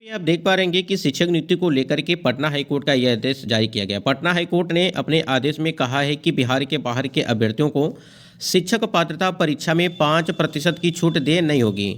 ये आप देख पा रहे हैं कि शिक्षक नियुक्ति को लेकर के पटना हाईकोर्ट का यह आदेश जारी किया गया। पटना हाईकोर्ट ने अपने आदेश में कहा है कि बिहार के बाहर के अभ्यर्थियों को शिक्षक पात्रता परीक्षा में 5% की छूट दे नहीं होगी।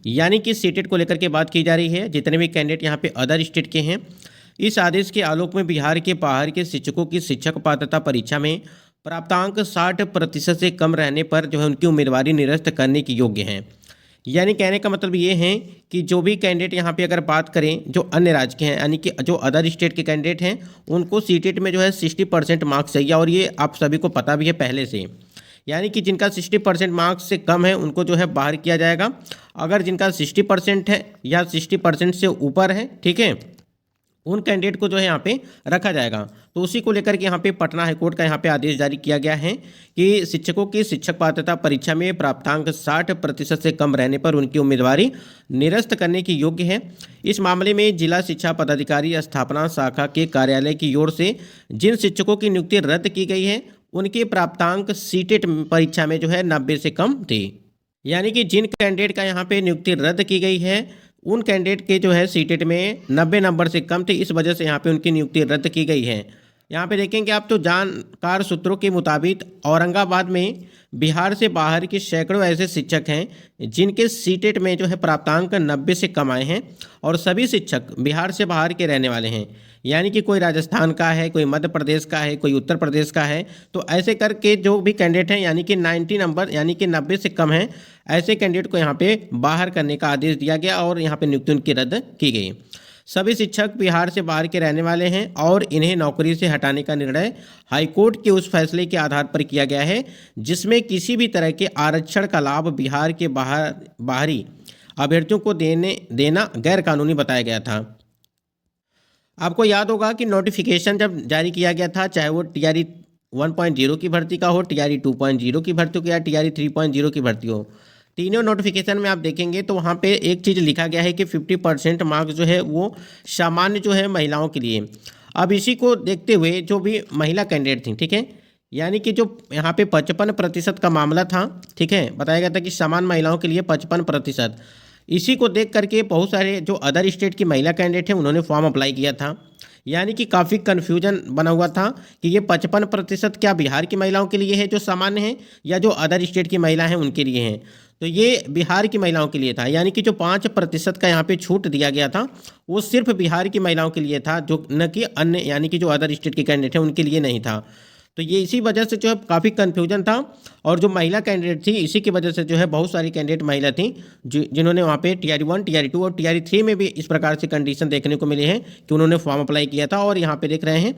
यानी कि सीटेट को लेकर के बात की जा रही है। जितने भी कैंडिडेट यहाँ पे अदर स्टेट के हैं, इस आदेश के आलोक में बिहार के बाहर के शिक्षकों की शिक्षक पात्रता परीक्षा में प्राप्तांक 60% से कम रहने पर जो है उनकी उम्मीदवारी निरस्त करने के योग्य हैं। यानी कहने का मतलब ये है कि जो भी कैंडिडेट यहाँ पे अगर बात करें जो अन्य राज्य के हैं, यानी कि जो अदर स्टेट के कैंडिडेट हैं, उनको सीटेट में जो है 60% मार्क्स चाहिए। और ये आप सभी को पता भी है पहले से। यानी कि जिनका 60% मार्क्स से कम है उनको जो है बाहर किया जाएगा। अगर जिनका 60% है या 60% से ऊपर है, ठीक है, उन कैंडिडेट को जो है यहाँ पे रखा जाएगा। तो उसी को लेकर के यहाँ पे पटना हाईकोर्ट का यहाँ पे आदेश जारी किया गया है कि शिक्षकों की शिक्षक पात्रता परीक्षा में प्राप्तांक 60% से कम रहने पर उनकी उम्मीदवारी निरस्त करने की योग्य है। इस मामले में जिला शिक्षा पदाधिकारी स्थापना शाखा के कार्यालय की ओर से जिन शिक्षकों की नियुक्ति रद्द की गई है उनके प्राप्तांक सीटेट परीक्षा में जो है 90 से कम थे। यानी कि जिन कैंडिडेट का यहाँ पे नियुक्ति रद्द की गई है उन कैंडिडेट के जो है सीटेट में 90 नंबर से कम थे, इस वजह से यहाँ पे उनकी नियुक्ति रद्द की गई है। यहाँ पे देखेंगे आप तो जानकार सूत्रों के मुताबिक औरंगाबाद में बिहार से बाहर के सैकड़ों ऐसे शिक्षक हैं जिनके सीटेट में जो है प्राप्तांक 90 से कम आए हैं और सभी शिक्षक बिहार से बाहर के रहने वाले हैं। यानी कि कोई राजस्थान का है, कोई मध्य प्रदेश का है, कोई उत्तर प्रदेश का है। तो ऐसे करके जो भी कैंडिडेट हैं यानी कि 90 नंबर यानी कि 90 से कम हैं, ऐसे कैंडिडेट को यहाँ पे बाहर करने का आदेश दिया गया और यहाँ पे नियुक्ति उनकी रद्द की गई। सभी शिक्षक बिहार से बाहर के रहने वाले हैं और इन्हें नौकरी से हटाने का निर्णय हाईकोर्ट के उस फैसले के आधार पर किया गया है जिसमें किसी भी तरह के आरक्षण का लाभ बिहार के बाहरी अभ्यर्थियों को देना गैर कानूनी बताया गया था। आपको याद होगा कि नोटिफिकेशन जब जारी किया गया था, चाहे वो टीआरई 1.0 की भर्ती का हो, टीआरई 2.0 की भर्ती हो या टीआरई 3.0 की भर्ती हो, तीनों नोटिफिकेशन में आप देखेंगे तो वहाँ पे एक चीज़ लिखा गया है कि 50% मार्क्स जो है वो सामान्य जो है महिलाओं के लिए। अब इसी को देखते हुए जो भी महिला कैंडिडेट थी, ठीक है, यानी कि जो यहाँ पे 55% का मामला था, ठीक है, बताया गया था कि सामान्य महिलाओं के लिए 55%। इसी को देख करके बहुत सारे जो अदर स्टेट की महिला कैंडिडेट हैं उन्होंने फॉर्म अप्लाई किया था। यानी कि काफ़ी कन्फ्यूजन बना हुआ था कि ये 55% क्या बिहार की महिलाओं के लिए है जो सामान्य है या जो अदर स्टेट की महिला हैं उनके लिए हैं। तो ये बिहार की महिलाओं के लिए था। यानी कि जो 5% का यहाँ पे छूट दिया गया था वो सिर्फ बिहार की महिलाओं के लिए था, जो न कि अन्य यानी कि जो अदर स्टेट के कैंडिडेट हैं उनके लिए नहीं था। तो ये इसी वजह से जो है काफ़ी कन्फ्यूजन था। और जो महिला कैंडिडेट थी इसी की वजह से जो है बहुत सारी कैंडिडेट महिला थी जिन्होंने वहाँ पे टीआरई 1, टीआरई 2 और टीआरई 3 में भी इस प्रकार से कंडीशन देखने को मिली है कि उन्होंने फॉर्म अप्लाई किया था और यहाँ पे देख रहे हैं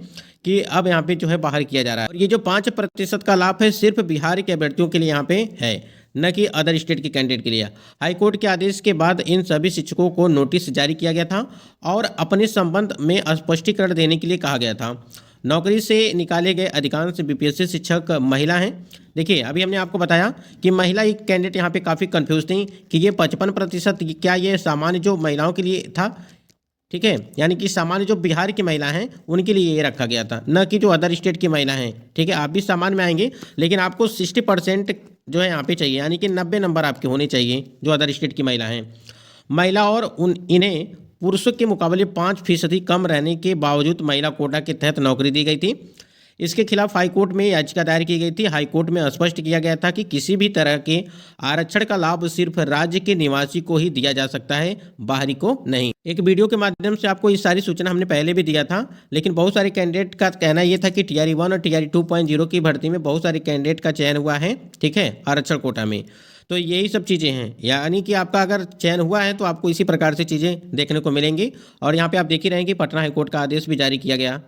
कि अब यहाँ पे जो है बाहर किया जा रहा है। और ये जो 5% का लाभ है सिर्फ बिहार के अभ्यर्थियों के लिए यहाँ पे है, न कि अदर स्टेट के कैंडिडेट के लिए। हाईकोर्ट के आदेश के बाद इन सभी शिक्षकों को नोटिस जारी किया गया था और अपने संबंध में स्पष्टीकरण देने के लिए कहा गया था। नौकरी से निकाले गए अधिकांश बीपीएससी शिक्षक महिला हैं। देखिए अभी हमने आपको बताया कि महिला एक कैंडिडेट यहाँ पे काफ़ी कंफ्यूज थी कि ये 55% क्या ये सामान्य जो महिलाओं के लिए था, ठीक है, यानी कि सामान्य जो बिहार की महिला हैं उनके लिए ये रखा गया था, न कि जो अदर स्टेट की महिला हैं। ठीक है, आप भी सामान्य में आएंगे लेकिन आपको 60% जो है यहाँ पे चाहिए, यानी कि 90 नंबर आपके होने चाहिए जो अदर स्टेट की महिला हैं। महिला और इन्हें पुरुषों के मुकाबले 5% कम रहने के बावजूद महिला कोटा के तहत नौकरी दी गई थी। इसके खिलाफ हाईकोर्ट में याचिका दायर की गई थी। हाईकोर्ट में स्पष्ट किया गया था कि किसी भी तरह के आरक्षण का लाभ सिर्फ राज्य के निवासी को ही दिया जा सकता है, बाहरी को नहीं। एक वीडियो के माध्यम से आपको ये सारी सूचना हमने पहले भी दिया था, लेकिन बहुत सारे कैंडिडेट का कहना ये था कि टीआरई 1 और टीआरई 2.0 की भर्ती में बहुत सारे कैंडिडेट का चयन हुआ है, ठीक है, आरक्षण कोटा में। तो यही सब चीज़ें हैं, यानी कि आपका अगर चयन हुआ है तो आपको इसी प्रकार से चीज़ें देखने को मिलेंगी। और यहाँ पे आप देख ही रहे हैं कि पटना हाईकोर्ट का आदेश भी जारी किया गया।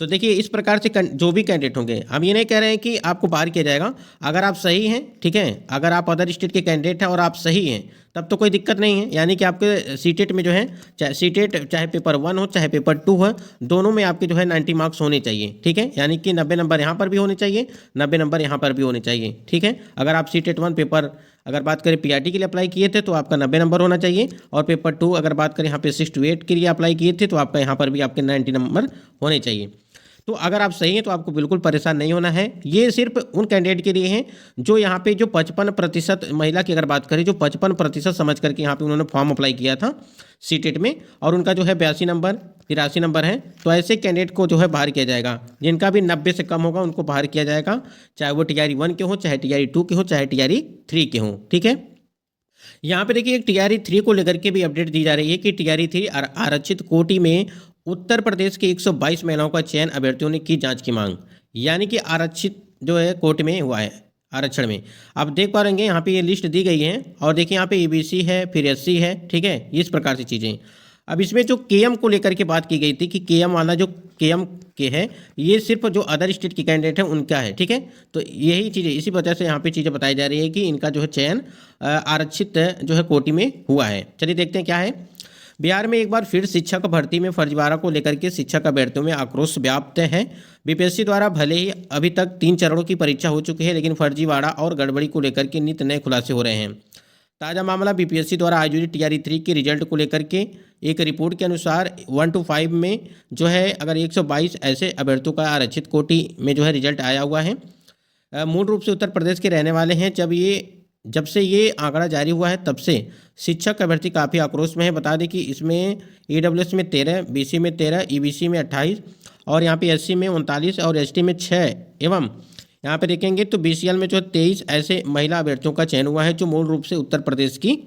तो देखिए इस प्रकार से जो भी कैंडिडेट होंगे, हम ये नहीं कह रहे हैं कि आपको बाहर किया जाएगा। अगर आप सही हैं, ठीक है, अगर आप अदर स्टेट के कैंडिडेट हैं और आप सही हैं तब तो कोई दिक्कत नहीं है। यानी कि आपके सीटेट में जो है चाहे पेपर 1 हो चाहे पेपर 2 हो, दोनों में आपके जो है 90 मार्क्स होने चाहिए, ठीक है, यानी कि 90 नंबर यहाँ पर भी होने चाहिए, 90 नंबर यहाँ पर भी होने चाहिए, ठीक है। अगर आप सीटेट 1 पेपर अगर बात करें पीआरटी के लिए अप्लाई किए थे तो आपका 90 नंबर होना चाहिए, और पेपर 2 अगर बात करें यहाँ पे 6 to 8 के लिए अप्लाई किए थे तो आपका यहाँ पर भी आपके 90 नंबर होने चाहिए। तो अगर आप सही हैं तो आपको बिल्कुल परेशान नहीं होना है। ये सिर्फ उन कैंडिडेट के लिए हैं जो यहाँ पे जो 55% महिला की अगर बात करें, जो 55% समझ करके यहाँ पे उन्होंने फॉर्म अप्लाई किया था सीटेट में, और उनका जो है 82 नंबर 83 नंबर है, तो ऐसे कैंडिडेट को जो है बाहर किया जाएगा। जिनका भी 90 से कम होगा उनको बाहर किया जाएगा, चाहे वो TRE 1 के हों, चाहे TRE 2 के हों, चाहे TRE 3 के हों। ठीक है, यहाँ पे देखिए एक TRE 3 को लेकर के भी अपडेट दी जा रही है कि TRE 3 आरक्षित कोटि में उत्तर प्रदेश के 122 महिलाओं का चयन, अभ्यर्थियों ने की जांच की मांग। यानी कि आरक्षित जो है कोटि में हुआ है आरक्षण में। आप देख पा रहे हैं यहाँ पे ये लिस्ट दी गई है, और देखिए यहाँ पे EBC है, फिर SC है। ठीक है, इस प्रकार से चीज़ें। अब इसमें जो KM को लेकर के बात की गई थी कि KM वाला जो KM के है, ये सिर्फ जो अदर स्टेट के कैंडिडेट हैं उनका है। ठीक है, तो यही चीज़ें, इसी वजह से यहाँ पे चीज़ें बताई जा रही है कि इनका जो है चयन आरक्षित जो है कोटि में हुआ है। चलिए देखते हैं क्या है। बिहार में एक बार फिर शिक्षक भर्ती में फर्जीवाड़ा को लेकर के शिक्षक अभ्यर्थियों में आक्रोश व्याप्त है। BPSC द्वारा भले ही अभी तक 3 चरणों की परीक्षा हो चुकी है, लेकिन फर्जीवाड़ा और गड़बड़ी को लेकर के नित नए खुलासे हो रहे हैं। ताज़ा मामला BPSC द्वारा आयोजित TRE 3 के रिजल्ट को लेकर के एक रिपोर्ट के अनुसार 1 to 5 में जो है अगर 122 ऐसे अभ्यर्थियों का आरक्षित कोटि में जो है रिजल्ट आया हुआ है। मूल रूप से उत्तर प्रदेश के रहने वाले हैं। जब से ये आंकड़ा जारी हुआ है तब से शिक्षक अभ्यर्थी काफ़ी आक्रोश में है। बता दें कि इसमें EWS में 13, BC में 13, EBC में 28, और यहाँ पे SC में 39 और ST में 6 एवं यहाँ पे देखेंगे तो BCL में जो 23 ऐसे महिला अभ्यर्थियों का चयन हुआ है जो मूल रूप से उत्तर प्रदेश की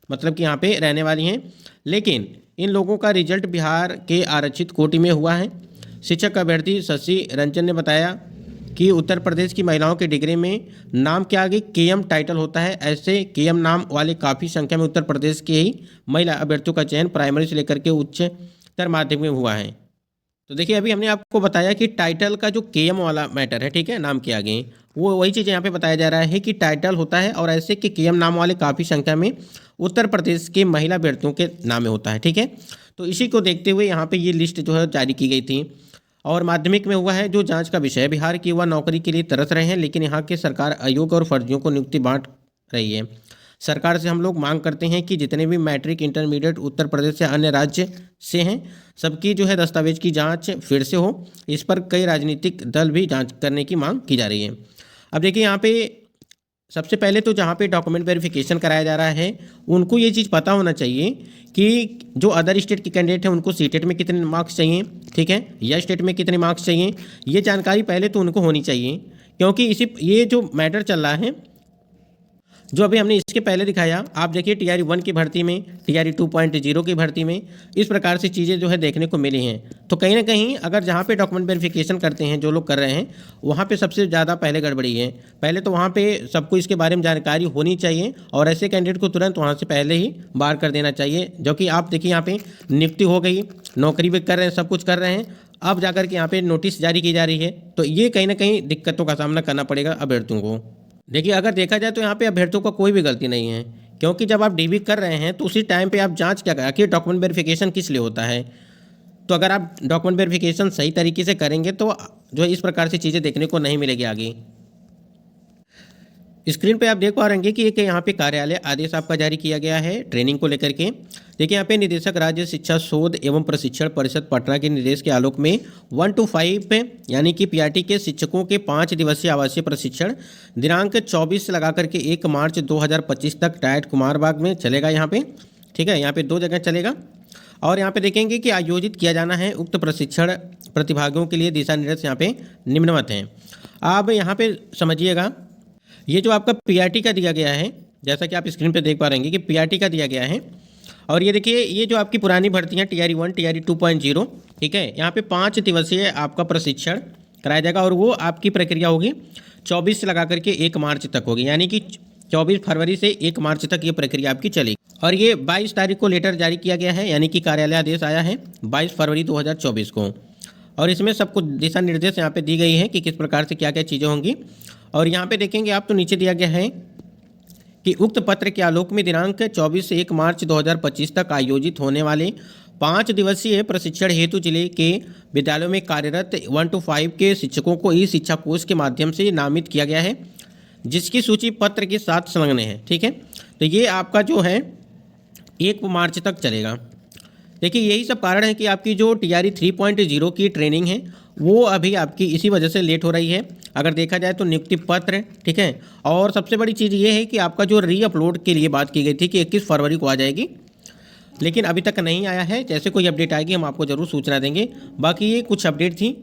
मतलब कि यहाँ पे रहने वाली हैं। लेकिन इन लोगों का रिजल्ट बिहार के आरक्षित कोटि में हुआ है। शिक्षक अभ्यर्थी शशि रंजन ने बताया कि उत्तर प्रदेश की महिलाओं के डिग्री में नाम के आगे KM टाइटल होता है। ऐसे KM नाम वाले काफ़ी संख्या में उत्तर प्रदेश के ही महिला अभ्यर्थियों का चयन प्राइमरी से लेकर के उच्चतर माध्यमिक में हुआ है। तो देखिए अभी हमने आपको बताया कि टाइटल का जो KM वाला मैटर है, ठीक है, नाम के आगे, वो वही चीज़ यहाँ पे बताया जा रहा है कि टाइटल होता है और ऐसे कि KM नाम वाले काफ़ी संख्या में उत्तर प्रदेश के महिला अभ्यर्थियों के नाम में होता है। ठीक है, तो इसी को देखते हुए यहाँ पे ये लिस्ट जो है जारी की गई थी। और माध्यमिक में हुआ है जो जांच का विषय। बिहार की युवा नौकरी के लिए तरस रहे हैं, लेकिन यहाँ के सरकार अयोग्य और फर्जियों को नियुक्ति बांट रही है। सरकार से हम लोग मांग करते हैं कि जितने भी मैट्रिक इंटरमीडिएट उत्तर प्रदेश से अन्य राज्य से हैं, सबकी जो है दस्तावेज की जांच फिर से हो। इस पर कई राजनीतिक दल भी जांच करने की मांग की जा रही है। अब देखिए यहाँ पे सबसे पहले तो जहाँ पे डॉक्यूमेंट वेरिफिकेशन कराया जा रहा है, उनको ये चीज़ पता होना चाहिए कि जो अदर स्टेट के कैंडिडेट हैं उनको सीटेट में कितने मार्क्स चाहिए, ठीक है, या स्टेट में कितने मार्क्स चाहिए, ये जानकारी पहले तो उनको होनी चाहिए। क्योंकि ये जो मैटर चल रहा है, जो अभी हमने इसके पहले दिखाया, आप देखिए TRE 1 की भर्ती में, TRE 2.0 की भर्ती में इस प्रकार से चीज़ें जो है देखने को मिली हैं। तो कहीं ना कहीं अगर जहाँ पे डॉक्यूमेंट वेरिफिकेशन करते हैं जो लोग कर रहे हैं, वहाँ पे सबसे ज़्यादा पहले गड़बड़ी है। पहले तो वहाँ पे सबको इसके बारे में जानकारी होनी चाहिए और ऐसे कैंडिडेट को तुरंत वहाँ से पहले ही बाहर कर देना चाहिए। जो कि आप देखिए यहाँ पे नियुक्ति हो गई, नौकरी भी कर रहे हैं, सब कुछ कर रहे हैं, अब जाकर के यहाँ पे नोटिस जारी की जा रही है। तो ये कहीं ना कहीं दिक्कतों का सामना करना पड़ेगा अभ्यर्थियों को। देखिए अगर देखा जाए तो यहाँ पे अभ्यर्थियों का कोई भी गलती नहीं है, क्योंकि जब आप DV कर रहे हैं तो उसी टाइम पे आप जांच क्या करें कि डॉक्यूमेंट वेरिफिकेशन किस लिए होता है। तो अगर आप डॉक्यूमेंट वेरिफिकेशन सही तरीके से करेंगे तो जो है इस प्रकार से चीज़ें देखने को नहीं मिलेगी आगे। स्क्रीन पे आप देख पा रहे हैं कि एक यहाँ पे कार्यालय आदेश आपका जारी किया गया है ट्रेनिंग को लेकर के। देखिए यहाँ पे निदेशक राज्य शिक्षा शोध एवं प्रशिक्षण परिषद पटना के निर्देश के आलोक में 1 to 5 यानी कि PRT के शिक्षकों के 5 दिवसीय आवासीय प्रशिक्षण दिनांक 24 से लगा करके 1 मार्च 2025 तक डायट कुमार बाग में चलेगा यहाँ पे। ठीक है, यहाँ पे 2 जगह चलेगा। और यहाँ पे देखेंगे कि आयोजित किया जाना है उक्त प्रशिक्षण प्रतिभागियों के लिए दिशा निर्देश यहाँ पे निम्नवत हैं। आप यहाँ पे समझिएगा, ये जो आपका PRT का दिया गया है, जैसा कि आप स्क्रीन पे देख पा रहे हैं कि PRT का दिया गया है। और ये देखिए ये जो आपकी पुरानी भर्तियाँ TRE 1, TRE 2.0, ठीक है, यहाँ पे 5 दिवसीय आपका प्रशिक्षण कराया जाएगा और वो आपकी प्रक्रिया होगी 24 से लगा करके 1 मार्च तक होगी, यानी कि 24 फरवरी से 1 मार्च तक ये प्रक्रिया आपकी चलेगी। और ये 22 तारीख को लेटर जारी किया गया है, यानी कि कार्यालय आदेश आया है 22 फरवरी 2024 को। और इसमें सबको दिशा निर्देश यहाँ पे दी गई है कि किस प्रकार से क्या क्या चीज़ें होंगी। और यहाँ पे देखेंगे आप तो नीचे दिया गया है कि उक्त पत्र के आलोक में दिनांक 24 से 1 मार्च 2025 तक आयोजित होने वाले 5 दिवसीय प्रशिक्षण हेतु जिले के विद्यालयों में कार्यरत 1 to 5 के शिक्षकों को ई शिक्षा कोष के माध्यम से नामित किया गया है, जिसकी सूची पत्र के साथ संलग्न है। ठीक है, तो ये आपका जो है 1 मार्च तक चलेगा। देखिए यही सब कारण है कि आपकी जो TRE 3.0 की ट्रेनिंग है वो अभी आपकी इसी वजह से लेट हो रही है। अगर देखा जाए तो नियुक्ति पत्र, ठीक है, और सबसे बड़ी चीज़ ये है कि आपका जो री अपलोड के लिए बात की गई थी कि 21 फरवरी को आ जाएगी, लेकिन अभी तक नहीं आया है। जैसे कोई अपडेट आएगी हम आपको ज़रूर सूचना देंगे। बाकी ये कुछ अपडेट थी